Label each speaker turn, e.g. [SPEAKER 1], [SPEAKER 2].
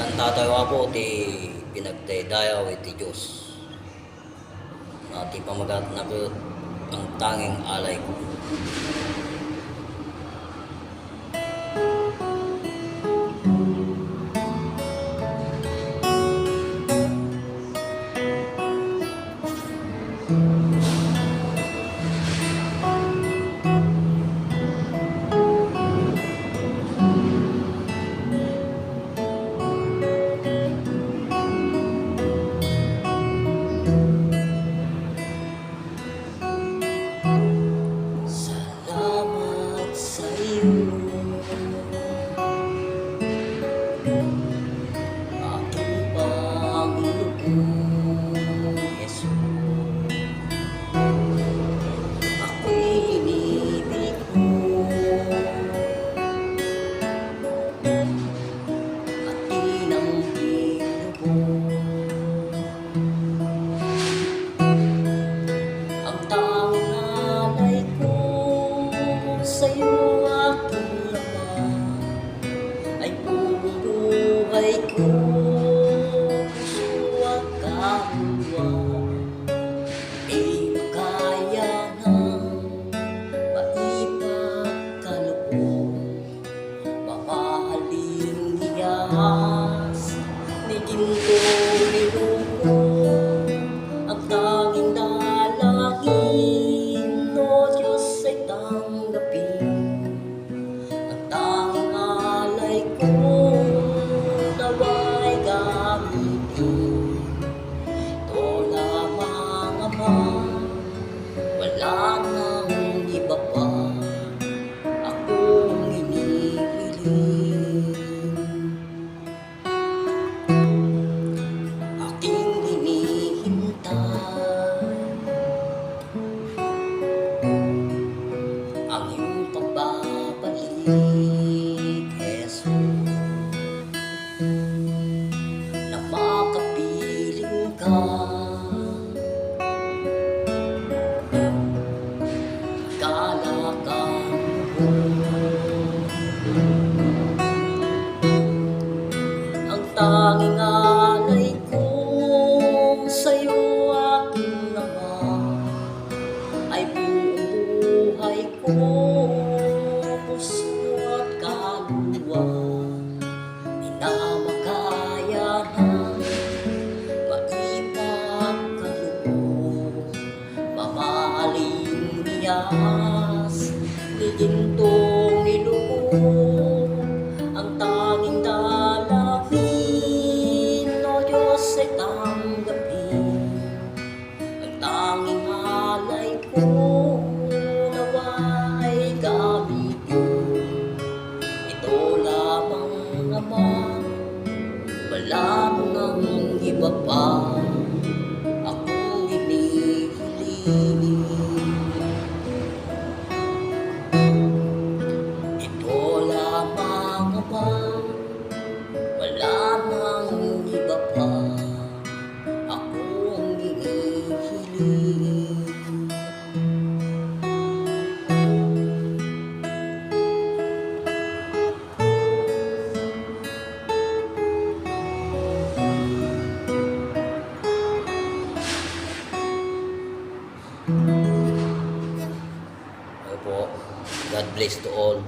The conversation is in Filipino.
[SPEAKER 1] Tan tatawa po ti pinagdaydayaw iti Diyos. Ti pamagat na po ang tanging alay ko. Salamat sa iyo, aking Panginoong Hesus. Ako'y inibig mo at tinanggil mo ang tanging alay ko sa'yo, aking Ama, ay buong buhay ko, puso at kapwa. Di makaya ng maipagkaloob, mamahaling hiyas ni ginto ni lupo, ang tanging dalangin, o Diyos, ay tanggapin ang tanging alay ko, nawa'y gamitin. Ito lamang, Ama, wala nang iba pa akong hinihiling. Aking hinihintay ang iyong pagbabalik, Jesus, na makapiling ka. Kalakan mo ang tanging alay ko sa'yo, aking Ama, ay buong buhay ko, puso at kaluluwa. Minamakaya ng maipagkaloob, mamahaling hiyas ni gintong nilupo, ang tanging dalangin, o Diyos, ay tanggapin ang tanging alay ko, nawa'y gamitin. Ito lamang, Ama, wala nang iba pa akong hinihiling. Ito lamang, Ama, wala nang iba pa akong hinihiling. Opo, God bless to all.